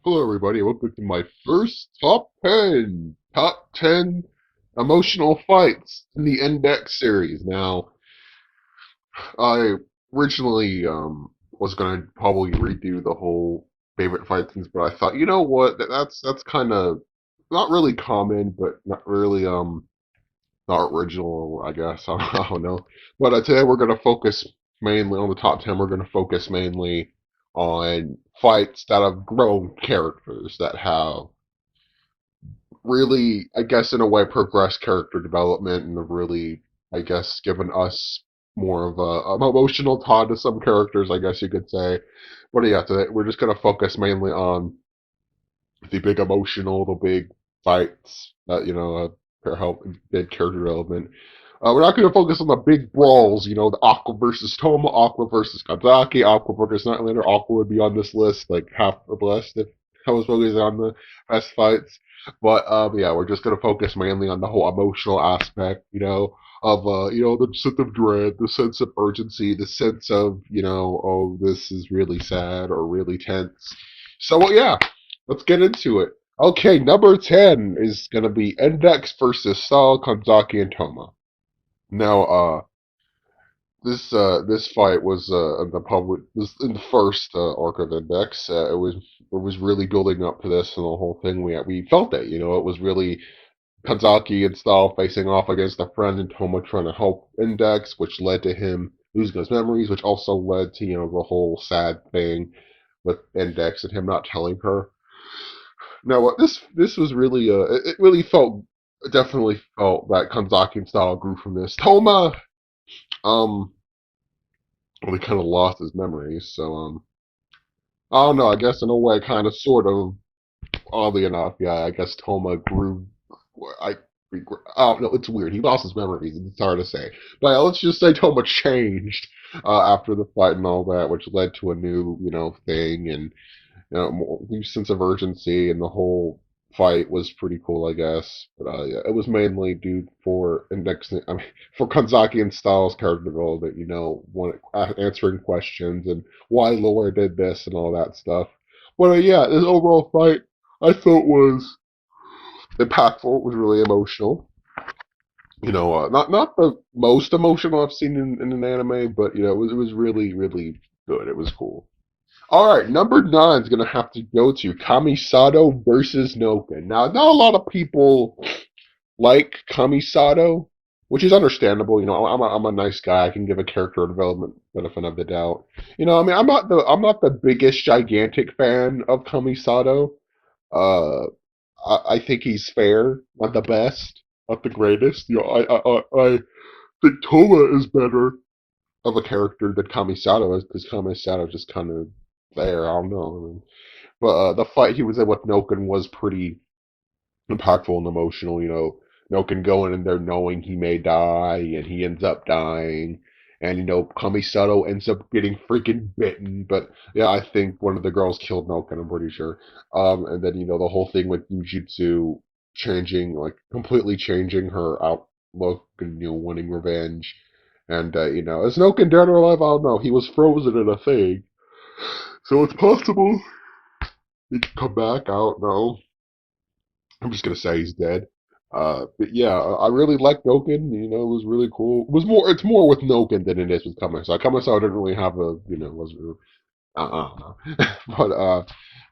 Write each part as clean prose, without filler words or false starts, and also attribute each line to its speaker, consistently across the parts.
Speaker 1: Hello, everybody. Welcome to my first top 10. Top 10 emotional fights in the Index series. Now, I originally was going to probably redo the whole favorite fight scenes, but I thought, you know what? That's kind of not really common, but not really not original, I guess. I don't know. But today we're going to focus mainly on the top 10. We're going to focus mainly on fights that have grown characters that have really, I guess, in a way, progressed character development and have really, I guess, given us more of an emotional tie to some characters, I guess you could say. But yeah, today we're just going to focus mainly on the big emotional, the big fights that, help big character development. We're not going to focus on the big brawls, the Aqua versus Toma, Aqua versus Kazaki, Aqua versus Nightlander. Aqua would be on this list, like half the list if I was focusing on the best fights. But yeah, we're just going to focus mainly on the whole emotional aspect, of the sense of dread, the sense of urgency, the sense of, oh, this is really sad or really tense. So well, yeah, let's get into it. Okay, number 10 is going to be Index versus Sal, Kanzaki, and Toma. Now, this fight was in the public was in the first arc of Index. It was really building up to this and the whole thing. We felt it, it was really Kanzaki and Stahl facing off against a friend and Toma trying to help Index, which led to him losing his memories, which also led to the whole sad thing with Index and him not telling her. Now, this was really it really felt definitely felt that Kanzaki and Stahl grew from this. Toma um well, he kind of lost his memories. So, I don't know. I guess in a way, kind of, sort of, oddly enough, yeah. I guess Toma grew. I, I don't know. It's weird. He lost his memories. It's hard to say. But let's just say Toma changed after the fight and all that, which led to a new, thing and more sense of urgency, and the whole fight was pretty cool, I guess. But yeah, it was mainly due for indexing, I mean, for Kanzaki and Styles' character development, answering questions and why Laura did this and all that stuff. But yeah, this overall fight I thought was impactful. It was really emotional. Not the most emotional I've seen in an anime, but it was really really good. It was cool. All right, number 9 is gonna have to go to Kamisato versus Noko. Now, not a lot of people like Kamisato, which is understandable. I'm a nice guy. I can give a character development benefit of the doubt. I mean, I'm not the biggest gigantic fan of Kamisato. Uh, I think he's fair, not the best, not the greatest. I think Toma is better of a character that Kamisato is, because Kamisato just kind of there. I don't know. I mean, but the fight he was in with Noken was pretty impactful and emotional. Noken going in there knowing he may die, and he ends up dying. And Kamisato ends up getting freaking bitten. But yeah, I think one of the girls killed Noken. I'm pretty sure. And then the whole thing with Jujutsu changing, like completely changing her outlook and wanting revenge. And is Noken dead or alive? I don't know. He was frozen in a thing, so it's possible he could come back. I don't know. I'm just gonna say he's dead. But yeah, I really like Noken. It was really cool. It's more with Noken than it is with Kamisawa. Kamisawa didn't really have was I don't know. But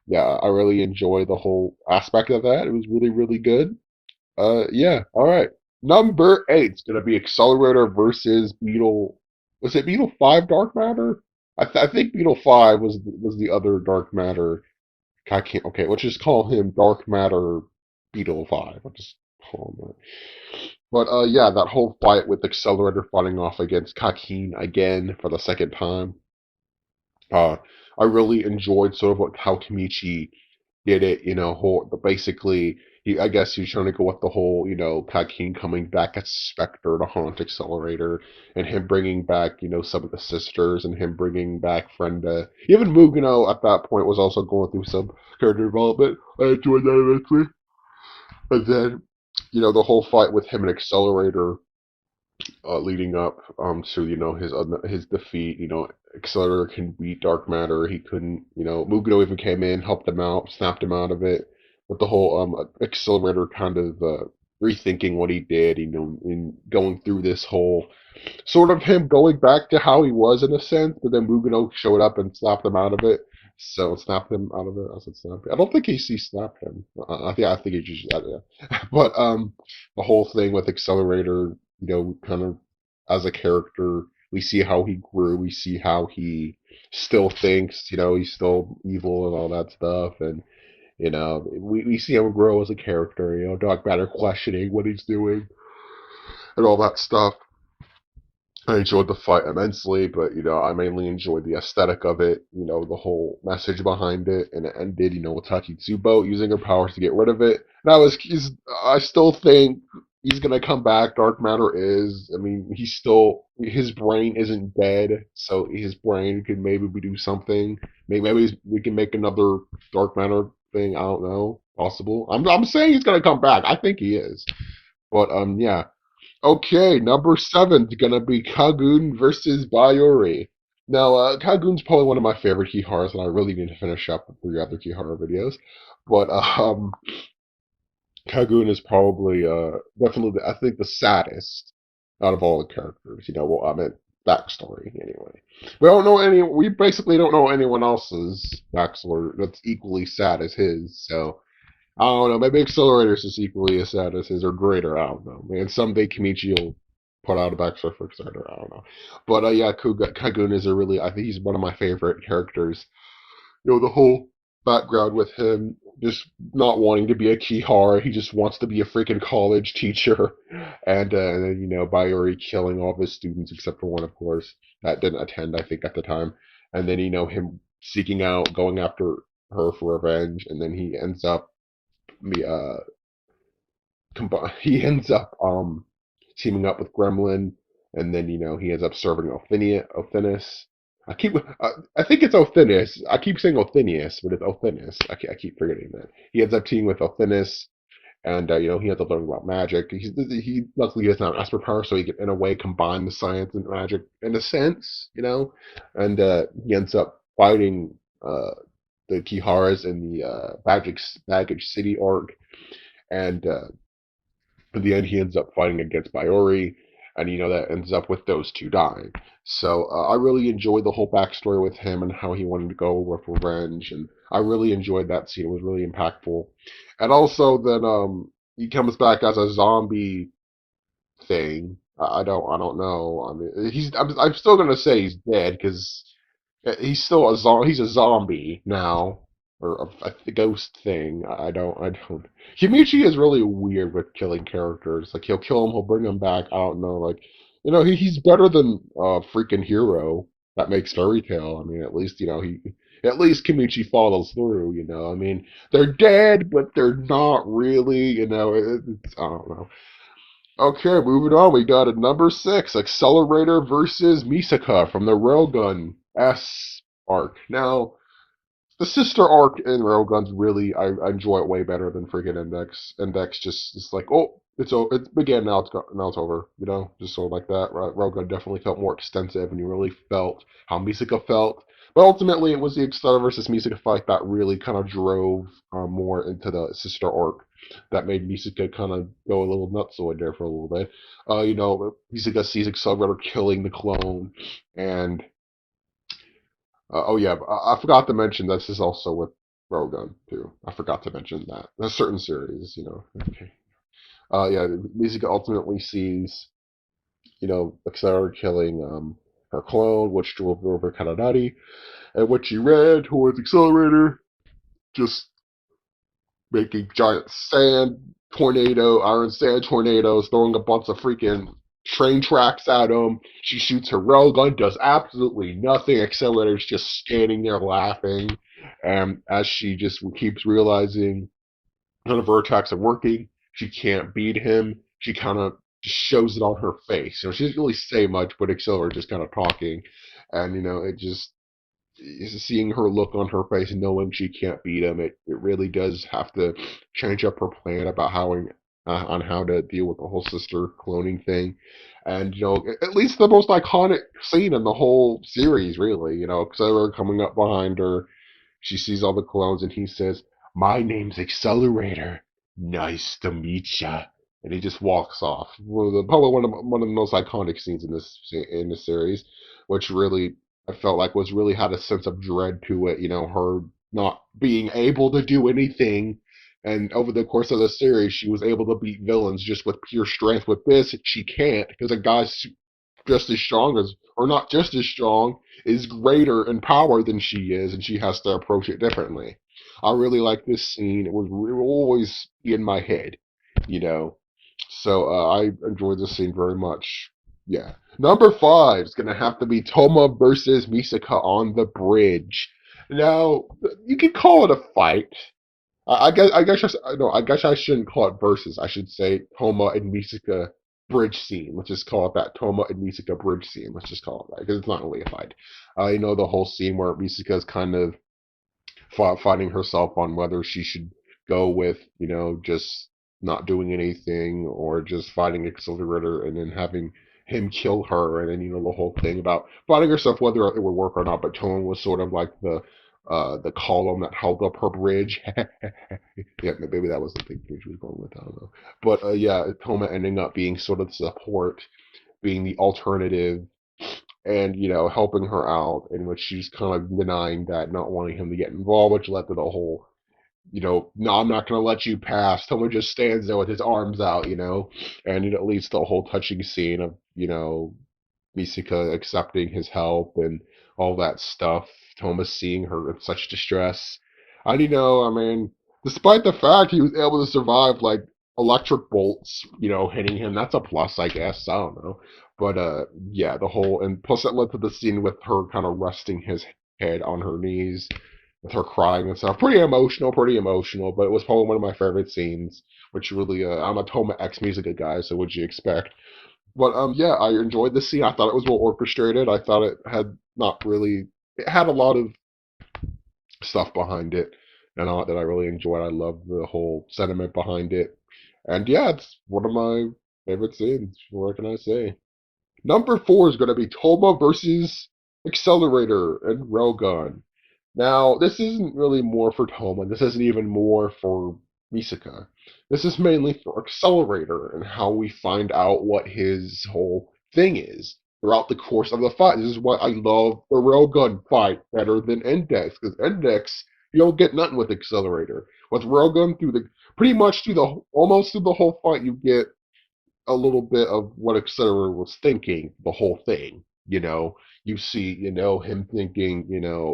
Speaker 1: yeah, I really enjoy the whole aspect of that. It was really really good. Yeah. All right. Number 8 is gonna be Accelerator versus Beetle. Was it Beetle 5 Dark Matter? I think Beetle 5 was the other Dark Matter. I can't. Okay, let's just call him Dark Matter Beetle 5. I'll just call him that. But yeah, that whole fight with Accelerator fighting off against Kakin again for the second time. Uh, I really enjoyed sort of like how Kamichi did it. Basically, I guess he was trying to go with the whole, Kakin coming back as Spectre to haunt Accelerator, and him bringing back, some of the sisters, and him bringing back Frenda. Even Mugano at that point was also going through some character development. I enjoyed that immensely. And then, the whole fight with him and Accelerator. leading up to his defeat. Accelerator can beat Dark Matter. He couldn't. Mugido even came in, helped him out, snapped him out of it. With the whole Accelerator kind of rethinking what he did. In going through this whole sort of him going back to how he was in a sense, but then Mugido showed up and slapped him out of it. So snapped him out of it. I said snapped. I don't think he slapped him. I think he just yeah. But the whole thing with Accelerator, kind of as a character, we see how he grew. We see how he still thinks. He's still evil and all that stuff, and we see him grow as a character. Dark Matter questioning what he's doing and all that stuff. I enjoyed the fight immensely, but I mainly enjoyed the aesthetic of it, the whole message behind it, and it ended, with Tachitsubo using her powers to get rid of it. And I still think he's gonna come back. Dark Matter is, I mean, his brain isn't dead, so his brain could maybe do something. Maybe we can make another Dark Matter thing. I don't know, possible. I'm saying he's gonna come back. I think he is, but yeah. Okay, number seven's gonna be Kagun versus Bayori. Now, Kagun's probably one of my favorite Kiharas, and I really need to finish up the three other Kihara videos. But Kagun is probably definitely, I think, the saddest out of all the characters. Well, I mean, backstory anyway. We basically don't know anyone else's backstory that's equally sad as his. So I don't know. Maybe Accelerator's is equally as sad as his, or greater. I don't know. Man, someday Kimichi will put out a backstory for Accelerator. I don't know. But yeah, Kagun is a really. I think he's one of my favorite characters. The whole background with him just not wanting to be a Kihara, he just wants to be a freaking college teacher, and then Bayori killing all of his students except for one, of course, that didn't attend. I think at the time, and then him seeking out, going after her for revenge, and then he ends up me he ends up teaming up with Gremlin, and then he ends up serving Othinus. I think it's Othinus. I keep saying Othinius, but it's Othinus. I keep forgetting that. He ends up teaming with Othinus, and he ends up learning about magic. He luckily doesn't have Esper power, so he can in a way combine the science and magic in a sense, and he ends up fighting the Kiharas in the Baggage City arc, and in the end, he ends up fighting against Bayori, and that ends up with those two dying. So I really enjoyed the whole backstory with him and how he wanted to go with revenge, and I really enjoyed that scene. It was really impactful. And also, then he comes back as a zombie thing. I don't know. I mean, I'm still gonna say he's dead because he's still he's a zombie now, or a ghost thing. I don't. Kimichi is really weird with killing characters. Like he'll kill him, he'll bring him back. I don't know. Like he's better than freaking Hero that makes Fairy Tail. I mean, at least at least Kimichi follows through. I mean, they're dead, but they're not really. I don't know. Okay, moving on. We got a number six, Accelerator versus Musica from the Railgun S arc. Now, the sister arc in Railgun's really, I enjoy it way better than freaking Index. Index just it's like, oh, it's began, now it's over. Just sort of like that. Railgun definitely felt more extensive, and you really felt how Musica felt. But ultimately, it was the Accelerator versus Musica fight that really kind of drove more into the sister arc. That made Musica kind of go a little nutsoid there for a little bit. Musica sees Accelerator killing the clone, and oh yeah, I forgot to mention this is also with Railgun too. I forgot to mention that. A certain series. Okay. Yeah, Musica ultimately sees, Accelerator killing her clone, which drove over Kanadari, and when she ran towards Accelerator, just making giant iron sand tornadoes, throwing a bunch of freaking train tracks at him. She shoots her railgun, does absolutely nothing. Accelerator's just standing there laughing. And as she just keeps realizing none of her attacks are working, she can't beat him. She kind of just shows it on her face. She doesn't really say much, but Accelerator just kind of talking. And, it just seeing her look on her face and knowing she can't beat him, it really does have to change up her plan about on how to deal with the whole sister cloning thing. And, at least the most iconic scene in the whole series, really, Accelerator coming up behind her. She sees all the clones, and he says, "My name's Accelerator. Nice to meet ya." And he just walks off. Probably one of the most iconic scenes in this series, which really I felt like was really had a sense of dread to it. Her not being able to do anything, and over the course of the series, she was able to beat villains just with pure strength. With this, she can't because a guy's just as strong as, or not just as strong, is greater in power than she is, and she has to approach it differently. I really like this scene. It will always be in my head, you know. So I enjoyed this scene very much. Yeah. Number five is gonna have to be Toma versus Musica on the bridge. Now you could call it a fight. I guess I shouldn't call it versus. I should say Toma and Musica bridge scene. Let's just call it that. Toma and Musica bridge scene. Let's just call it that because it's not really a fight. The whole scene where Musica is kind of fighting herself on whether she should go with, just not doing anything or just fighting Accelerator and then having him kill her, and then the whole thing about fighting herself whether it would work or not. But Tone was sort of like the column that held up her bridge. Yeah, maybe that was the thing she was going with. I don't know. But yeah, Toma ending up being sort of the support, being the alternative, and helping her out, in which she's kind of denying that, not wanting him to get involved, which led to the whole, no, I'm not going to let you pass. Toma just stands there with his arms out, and it leads to a whole touching scene of, Misika accepting his help and all that stuff. Thomas seeing her in such distress. And I mean, despite the fact he was able to survive like electric bolts, hitting him, that's a plus, I guess. I don't know. But yeah, the whole, and plus it led to the scene with her kind of resting his head on her knees, with her crying and stuff. Pretty emotional, but it was probably one of my favorite scenes, which really, I'm a Toma X Musica guy, so what'd you expect? But yeah, I enjoyed the scene. I thought it was well orchestrated. I thought it had not really, it had a lot of stuff behind it, and all that I really enjoyed. I love the whole sentiment behind it, and yeah, it's one of my favorite scenes. What can I say? Number four is going to be Toma versus Accelerator and Railgun. Now, this isn't really more for Toma. This isn't even more for Misaka. This is mainly for Accelerator and how we find out what his whole thing is throughout the course of the fight. This is why I love the Railgun fight better than Index, because Index, you don't get nothing with Accelerator. With Railgun, pretty much through the almost through the whole fight, you get a little bit of what Accelerator was thinking, the whole thing. You see, him thinking,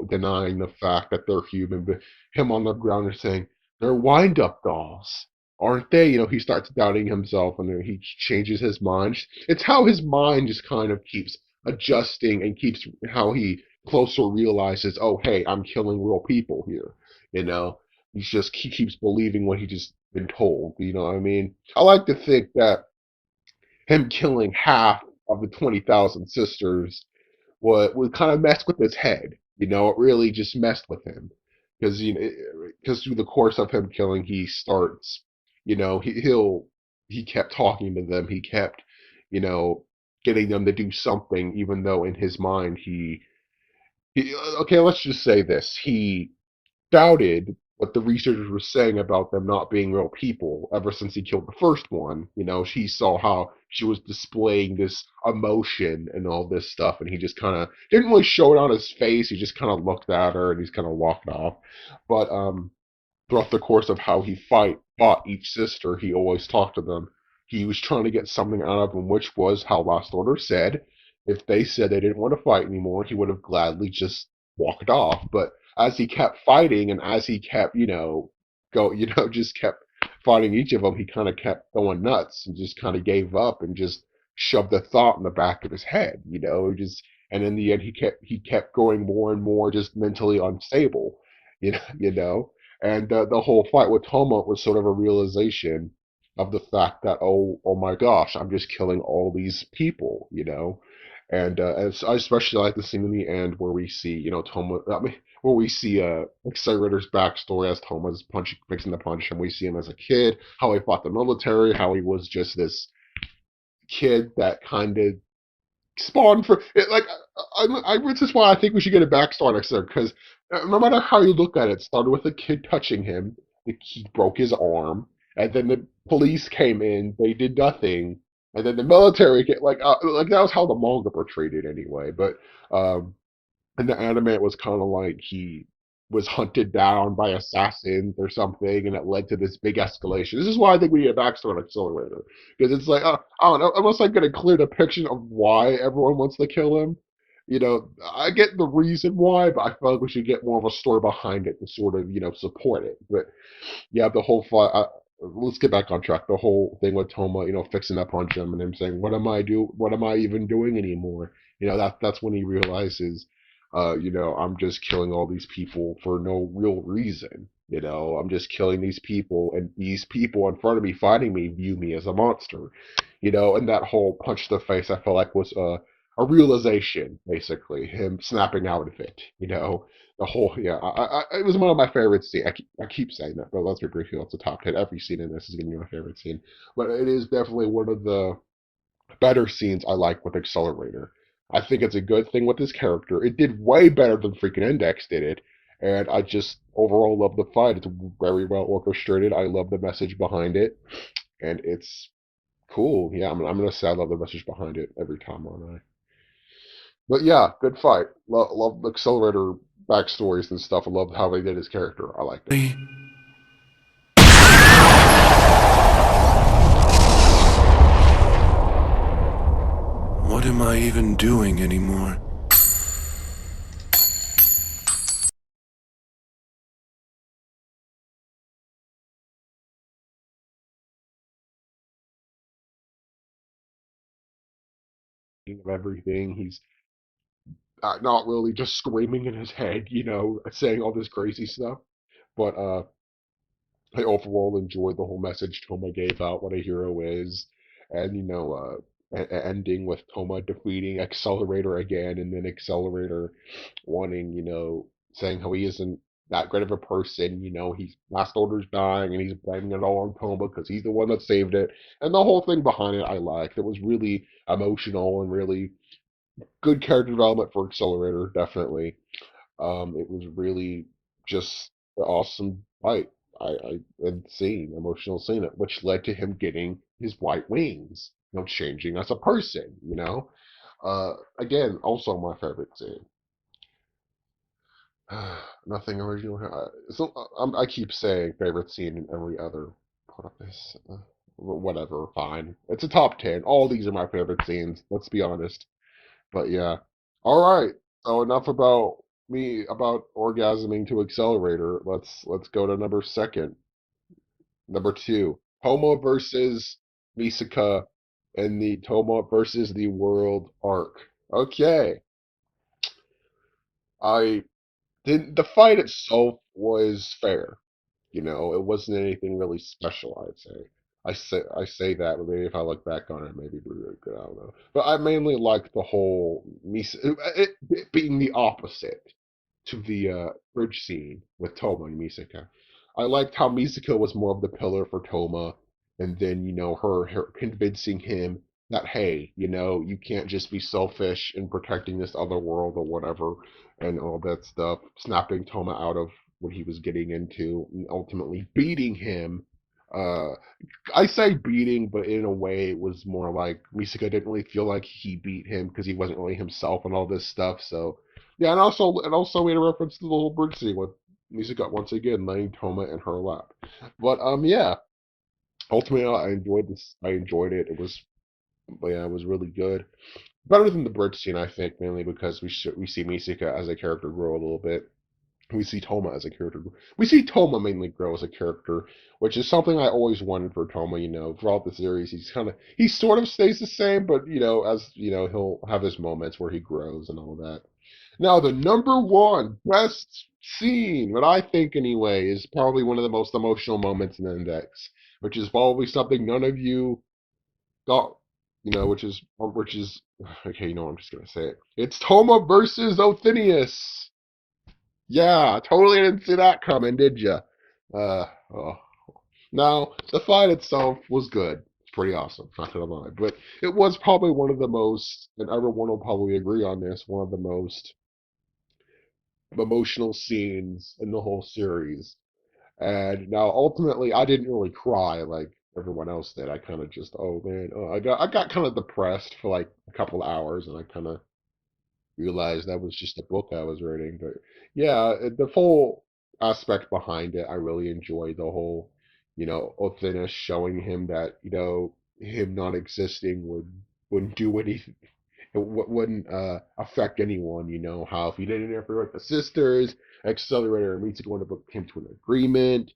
Speaker 1: denying the fact that they're human, but him on the ground and saying, they're wind up dolls, aren't they? He starts doubting himself and then he changes his mind. It's how his mind just kind of keeps adjusting and keeps how he closer realizes, oh, hey, I'm killing real people here. You know, he keeps believing what he just been told. You know what I mean? I like to think that him killing half of the 20,000 sisters would kind of mess with his head. It really just messed with him because because through the course of him killing, he starts, he kept talking to them. He kept, you know, getting them to do something, even though in his mind he okay, let's just say this. He doubted what the researchers were saying about them not being real people ever since he killed the first one. He saw how she was displaying this emotion and all this stuff, and he just kind of didn't really show it on his face. He just kind of looked at her and he's kind of walked off. But throughout the course of how he fought each sister, he always talked to them. He was trying to get something out of them, which was how Last Order said. If they said they didn't want to fight anymore, he would have gladly just walked off. But as he kept fighting and as he kept, just kept fighting each of them, he kind of kept going nuts and just kind of gave up and just shoved the thought in the back of his head, just, and in the end he kept going more and more just mentally unstable, you know, and the whole fight with Toma was sort of a realization of the fact that, oh my gosh, I'm just killing all these people. And I especially like the scene in the end where we see, Toma. I mean, where we see Accelerator's backstory as Toma's fixing to punch him. We see him as a kid, how he fought the military, how he was just this kid that kind of spawned for it. Like, this is why I think we should get a backstory next there, because no matter how you look at it, it started with a kid touching him. He broke his arm, and then the police came in. They did nothing, and then the military came. Like that was how the manga portrayed it anyway. But um, in the anime, it was kind of like he was hunted down by assassins or something, and it led to this big escalation. This is why I think we need a backstory on Accelerator, because it's like, I don't know, almost like get a clear depiction of why everyone wants to kill him. You know, I get the reason why, but I feel like we should get more of a story behind it to sort of, support it. But yeah, the whole fight. Let's get back on track. The whole thing with Toma, fixing that punch him and him saying, "What am I do? What am I even doing anymore?" That's when he realizes, I'm just killing all these people for no real reason. I'm just killing these people, and these people in front of me fighting me view me as a monster. And that whole punch to the face, I felt like was a realization, basically, him snapping out of it. The whole it was one of my favorite scenes. I keep saying that, but let's be brief. It's a top 10. Every scene in this is gonna be my favorite scene, but it is definitely one of the better scenes I like with Accelerator. I think it's a good thing with his character. It did way better than freaking Index did it, and I just overall love the fight. It's very well orchestrated. I love the message behind it, and it's cool. Yeah, I'm gonna say I love the message behind it every time on I. But yeah, good fight. Love the Accelerator backstories and stuff. I love how they did his character. I liked it.
Speaker 2: What am I even doing anymore?
Speaker 1: Of everything, he's not really just screaming in his head, saying all this crazy stuff. But I overall enjoyed the whole message Toma gave out, what a hero is, and ending with Toma defeating Accelerator again, and then Accelerator wanting, saying how he isn't that great of a person. He's last order's dying, and he's blaming it all on Toma because he's the one that saved it. And the whole thing behind it, I liked. It was really emotional and really good character development for Accelerator, definitely. It was really just an awesome fight. And scene, emotional scene, which led to him getting his white wings, changing as a person. Again, also my favorite scene. Nothing original. I keep saying favorite scene in every other part of this. Whatever, fine. It's a top 10. All these are my favorite scenes, let's be honest. But yeah. All right. So enough about me about orgasming to Accelerator. Let's go to number second. Number two. Toma versus Musica and the Toma versus the World arc. Okay. I the fight itself was fair. It wasn't anything really special, I'd say. I say that, but maybe if I look back on it, maybe it'd be really good. I don't know. But I mainly liked the whole it being the opposite to the bridge scene with Toma and Misaka. I liked how Misaka was more of the pillar for Toma, and then her convincing him that hey, you can't just be selfish in protecting this other world or whatever, and all that stuff, snapping Toma out of what he was getting into, and ultimately beating him. Uh, I say beating, but in a way, it was more like Misaka didn't really feel like he beat him because he wasn't really himself and all this stuff. So yeah, and also made a reference to the little bird scene with Musica once again laying Toma in her lap. But yeah, ultimately I enjoyed this. I enjoyed it. Yeah, it was really good. Better than the bridge scene, I think, mainly because we see Musica as a character grow a little bit. We see Toma as a character. We see Toma mainly grow as a character, which is something I always wanted for Toma. Throughout the series, he sort of stays the same, but as he'll have his moments where he grows and all that. Now, the number one best scene, what I think anyway, is probably one of the most emotional moments in the Index, which is probably something none of you got, which is okay. I'm just gonna say it. It's Toma versus Othinius. Yeah, totally didn't see that coming, did you? Oh. Now, the fight itself was good. It's pretty awesome, not gonna lie. But it was probably one of the most, and everyone will probably agree on this, one of the most emotional scenes in the whole series. And now, ultimately, I didn't really cry like everyone else did. I kind of just, oh man, I got kind of depressed for like a couple of hours, and I kind of realized that was just a book I was reading. But yeah, the whole aspect behind it, I really enjoyed the whole, Othinus showing him that, him not existing wouldn't do anything. It wouldn't affect anyone, how if he didn't interfere with the sisters, Accelerator and Musica would have came to an agreement,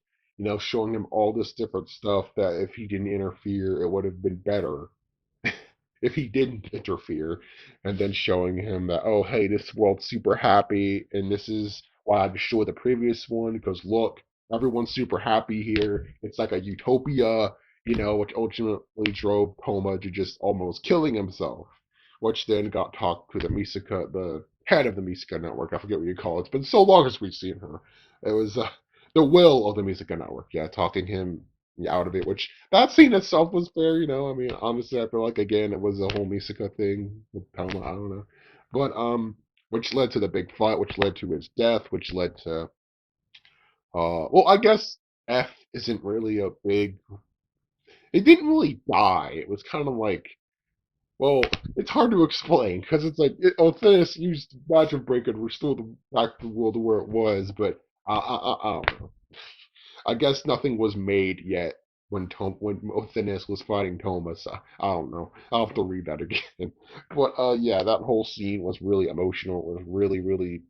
Speaker 1: showing him all this different stuff that if he didn't interfere, it would have been better if he didn't interfere, and then showing him that, oh, hey, this world's super happy, and this is why I destroyed the previous one, because look, everyone's super happy here. It's like a utopia, which ultimately drove Toma to just almost killing himself, which then got talked to the Musica, the head of the Musica network. I forget what you call it. It's been so long since we've seen her. It was the will of the Musica network, yeah, talking him out of it, which that scene itself was fair, I mean, honestly, I feel like again it was a whole Musica thing with Toma, I don't know. But which led to the big fight, which led to his death, which led to well, I guess F isn't really a big it didn't really die. It was kind of like well, it's hard to explain because it's like Othinus used Magic Break and restored back the world to where it was, but I don't know. I guess nothing was made yet when Othinus was fighting Toma. So I don't know. I'll have to read that again. But yeah, that whole scene was really emotional. It was really, really,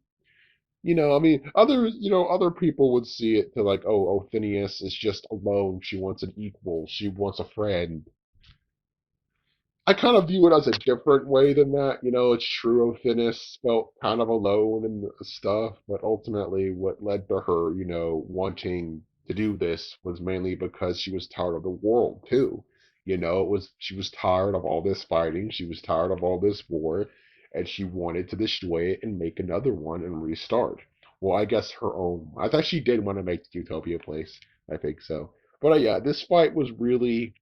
Speaker 1: I mean, other people would see it to like, oh, Othinus is just alone. She wants an equal. She wants a friend. I kind of view it as a different way than that. It's true Finnis felt kind of alone and stuff, but ultimately what led to her, wanting to do this was mainly because she was tired of the world too. She was tired of all this fighting, she was tired of all this war, and she wanted to destroy it and make another one and restart. Well, I guess her own. I thought she did want to make the Utopia place. I think so. But yeah, this fight was really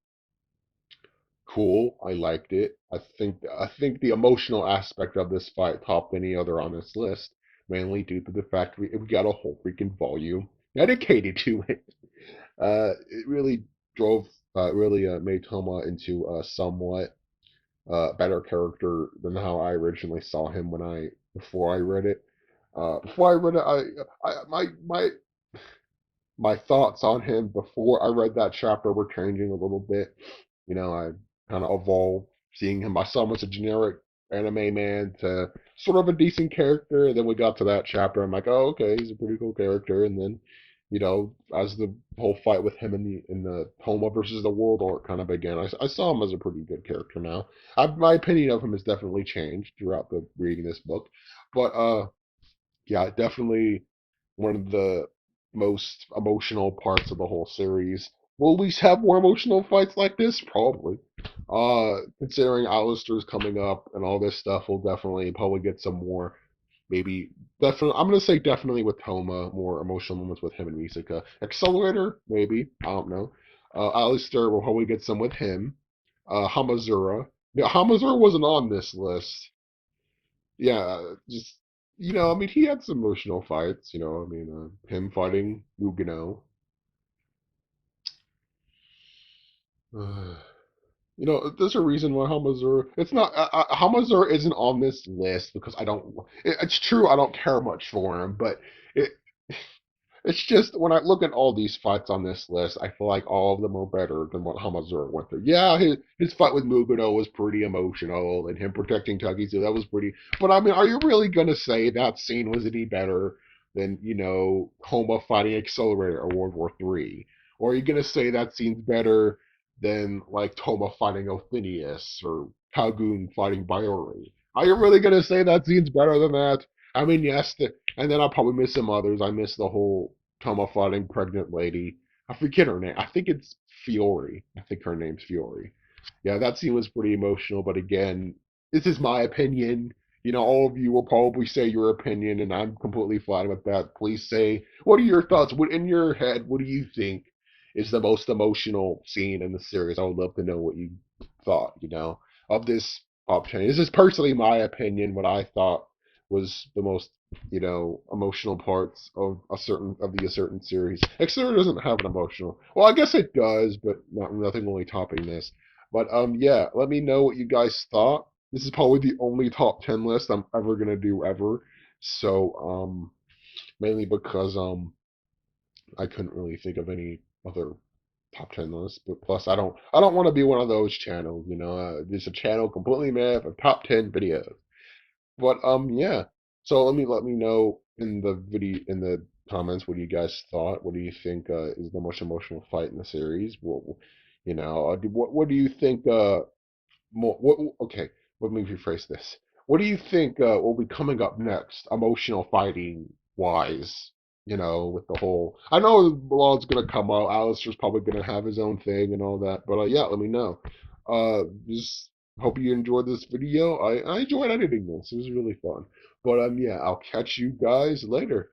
Speaker 1: cool. I liked it. I think the emotional aspect of this fight topped any other on this list, mainly due to the fact we got a whole freaking volume dedicated to it. It really really made Toma into a somewhat better character than how I originally saw him when I before I read it. Before I read it, my thoughts on him before I read that chapter were changing a little bit. I kind of evolved seeing him. I saw him as a generic anime man to sort of a decent character. And then we got to that chapter. I'm like, oh, okay, he's a pretty cool character. And then, as the whole fight with him in the Toma versus the World arc kind of began, I saw him as a pretty good character now. My opinion of him has definitely changed throughout the reading this book. But yeah, definitely one of the most emotional parts of the whole series. Will we have more emotional fights like this? Probably. Considering Alistair's coming up and all this stuff, we'll definitely probably get some more. Maybe definitely. I'm gonna say definitely with Toma, more emotional moments with him and Musica. Accelerator, maybe. I don't know. Alistair, we'll probably get some with him. Hamazura. Yeah, Hamazura wasn't on this list. Yeah, just I mean, he had some emotional fights. I mean, him fighting Mugano. Uh, there's a reason why Hamazur. It's not Hamazur isn't on this list because I don't. It's true I don't care much for him, but it it's just when I look at all these fights on this list, I feel like all of them are better than what Hamazura went through. Yeah, his fight with Mugano was pretty emotional, and him protecting Tagisu, that was pretty. But I mean, are you really gonna say that scene was any better than Homa fighting Accelerator or World War III? Or are you gonna say that scene's better than like Toma fighting Othinius or Kagun fighting Biori? Are you really gonna say that scene's better than that? I mean, yes, and then I'll probably miss some others. I miss the whole Toma fighting pregnant lady. I forget her name. I think it's Fiore. I think her name's Fiore. Yeah, that scene was pretty emotional, but again, this is my opinion. All of you will probably say your opinion, and I'm completely fine with that. Please say, what are your thoughts? What in your head, what do you think is the most emotional scene in the series? I would love to know what you thought, of this top 10. This is personally my opinion, what I thought was the most, emotional parts of a certain series. Accelerator doesn't have an emotional. Well, I guess it does, but nothing really topping this. But yeah, let me know what you guys thought. This is probably the only top 10 list I'm ever gonna do ever. So mainly because I couldn't really think of any other top 10 lists. But plus I don't want to be one of those channels. There's a channel completely made of top 10 videos. But yeah. So let me know in the comments what you guys thought. What do you think is the most emotional fight in the series? What do you think okay, let me rephrase this. What do you think will be coming up next, emotional fighting wise? With the whole. I know a lot's gonna come out. Alistair's probably gonna have his own thing and all that. But yeah, let me know. Just hope you enjoyed this video. I enjoyed editing this. It was really fun. But yeah, I'll catch you guys later.